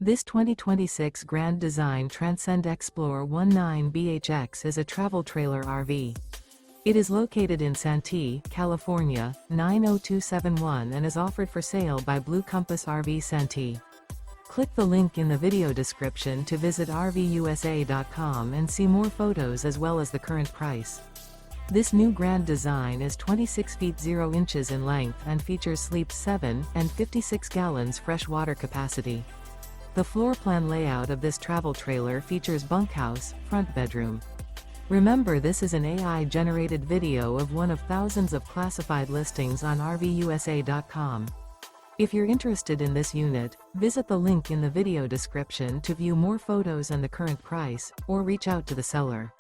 This 2026 Grand Design Transcend Xplor 19BHX is a travel trailer RV. It is located in Santee, California, 90271 and is offered for sale by Blue Compass RV Santee. Click the link in the video description to visit RVUSA.com and see more photos as well as the current price. This new Grand Design is 26 feet 0 inches in length and features sleeps 7 and 56 gallons fresh water capacity. The floor plan layout of this travel trailer features bunkhouse, front bedroom. Remember, this is an AI-generated video of one of thousands of classified listings on RVUSA.com. If you're interested in this unit, visit the link in the video description to view more photos and the current price, or reach out to the seller.